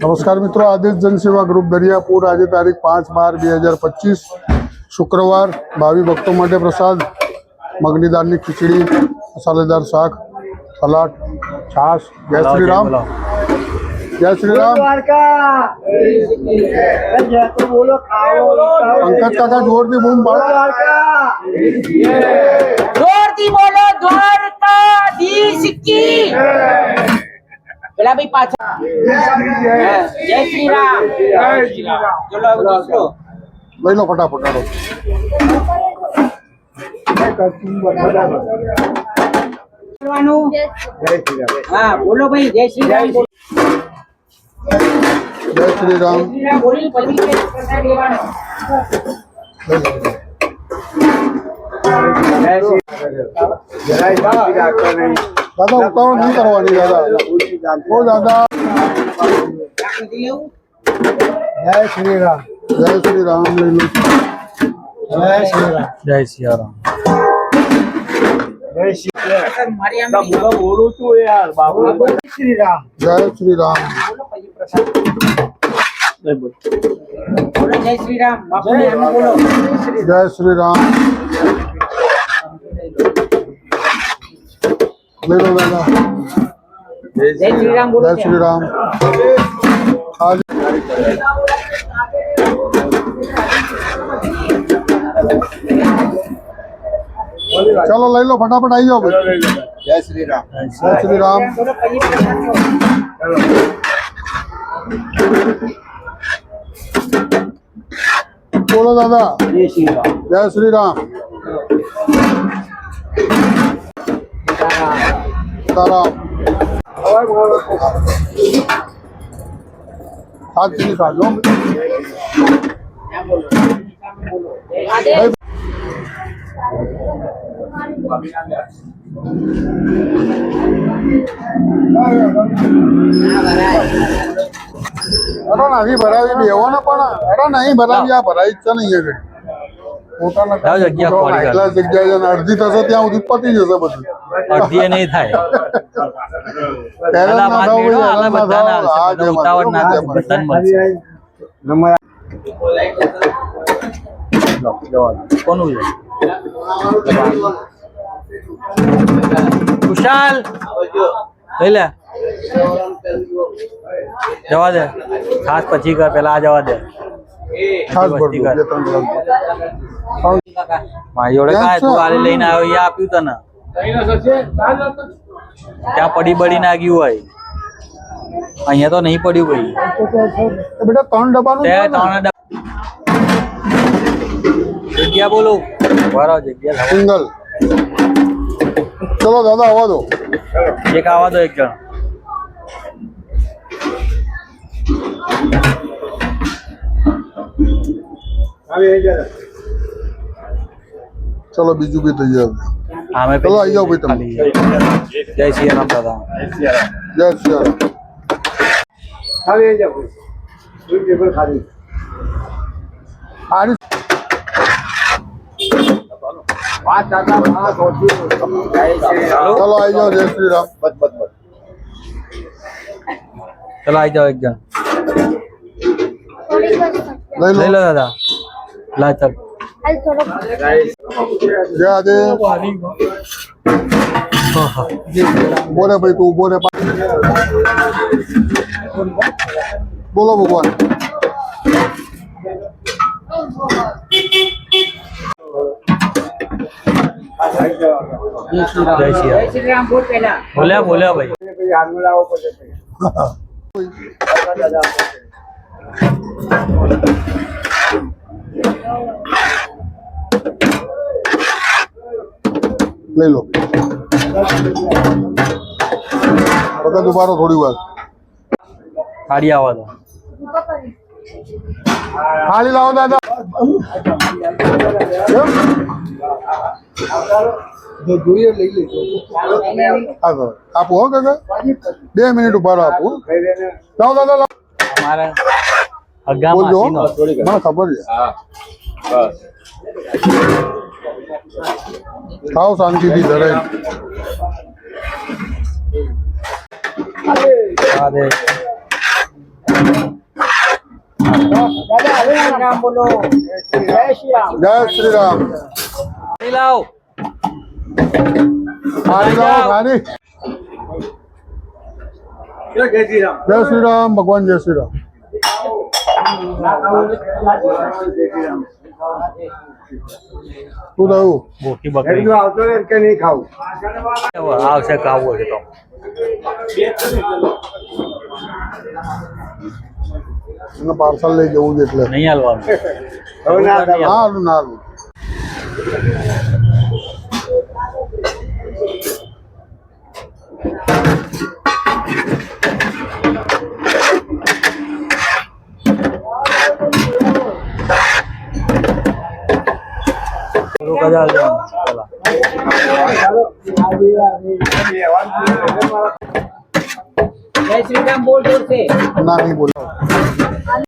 નમસ્કાર મિત્રો, આદેશ જનસેવા ગ્રુપ દરિયાપુર આજે તારીખ 5/12/2025 શુક્રવાર ભાવિ ભક્તો માટે પ્રસાદ મગની દાળની ખીચડી, મસાલેદાર શાક, સલાડ, છાશ। જય શ્રી રામ, જય શ્રી રામ। પંકજ કાકા જોરથી બૂમ પાડો। जोरती बोलो द्वारकाधीश की। પેલા ભાઈ પાછા જય શ્રી રામ, જય શ્રી રામ। ચલો હવે દોસ્તો લઈ લો ફટાફટ આવો। બોલવાનું હા, બોલો ભાઈ જય શ્રી રામ। જય શ્રી રામ। બોલી પછી પ્રસાદ લેવાનો। દાદા ઉતાવળ નહીં કરવાની દાદા। ઓ દાદા, જય શ્રી રામ, જય શ્રી રામ। લઈ લો। જય શ્રી રામ, જય સિયારામ। જય શ્રી રામ। મારી આંગળી બોલું છું યાર બાબુ। જય શ્રી રામ, જય શ્રી રામ। બોલો પછી પ્રસાદ બોલો જય શ્રી રામ। બાપુ ને એમ બોલો જય શ્રી રામ। લઈ લો દાદા। જય શ્રી રામ બોલો। જય શ્રી રામ। चलो लई लो फटाफट आई जाओ। જય શ્રી રામ। जय श्री राम। બોલો પછી પ્રસાદ बोलो दादा। જય શ્રી રામ। जय श्री राम। ताराम हाथ चीनी खा लो। अरे नहीं भरावी भी हो ना पण अरे नहीं भरावी आ भराई च नहीं है પોતાના જગ્યા ખોલી એટલા જગ્યાએ જઈને અડધી થશે ત્યાં સુધી પતી જશે બધું। અડધી નહીં થાય। હેરાન ના થાવ ભાઈ, હેરાન ના બધાના થાવ। આ બધા ઉતાવળ ના થાય, બધાને મળશે। કોનું છે? કુશાલ લઈ લે, જવા દે। ખાસ પછી કર, પેલા આ જવા દે। ખાસ ભરજો બે ત્રણ ગ્લાસ। મારી જોડે કાંઈ તું કાલે લઈને આવ્યો એ આપ્યું તને, ત્યાં પડી બડી ના ગયું હોય, અહીંયા તો નહીં પડ્યું ભાઈ। બેટા 3 ડબ્બાનું તે છે ને? 3 ડબ્બા જગ્યા બોલો, બરાબર જગ્યા લાવો। સિંગલ। ચલો દાદા આવવા દો। એક આવા દો, એક જણ। ચલો બીજું બી તૈયાર। આમે ચલો આવી જાઓ ભાઈ તમે। જય શ્રી રામ દાદા। જય શ્રી રામ। ખાલી જાવ, દૂધ ટેબલ ખાલી। આરી વાત દાદા આ સોચી જય શ્રી રામ। ચલો આવી જાઓ। જય શ્રી રામ। બસ બસ બસ। ચલો આવી જાઓ, એક જણ લઈ લઈ લો। લો દાદા। લા ચાલ, જય આદેવ। બોલે ભાઈ તું ઉભો રે। બોલો ભગવાન। જય શ્રી જય રામ। શ્રી રામ બોલ પહેલા। બોલ્યા બોલ્યા ભાઈ। પછી હાથમાં લાવો પછી દાદા લઈ લો। બધા દુબારો થોડી વાર થાળી આવવા દો। ખાલી લાવો દાદા। જો જોઈએ લઈ લેજો। હા આપો હો કાકા, 2 મિનિટ ઉભા રહો। આપો લાવો દાદા લાવો। અમારે અગા બોલજો માસીનો મને ખબર છે। ખાઓ શાંતિથી ધરાય। રાધે રામ બોલો જય શ્રી રામ જય શ્રી રામ પાણી લાવ પાણી લાવો પાણી જય શ્રી રામ ભગવાન જય શ્રી રામ શું થયું ભૂખી બકરી આવતો રહે કે નહીં ખાવું આવશે ખાવું હોય તો એને પાર્સલ લઈ જવું છે એટલે નહીં હાલવાનું હવે ના ના હાલું ના હાલું રોકા જા ચલા જય શ્રી રામ બોલ જોર से ના નહીં બોલો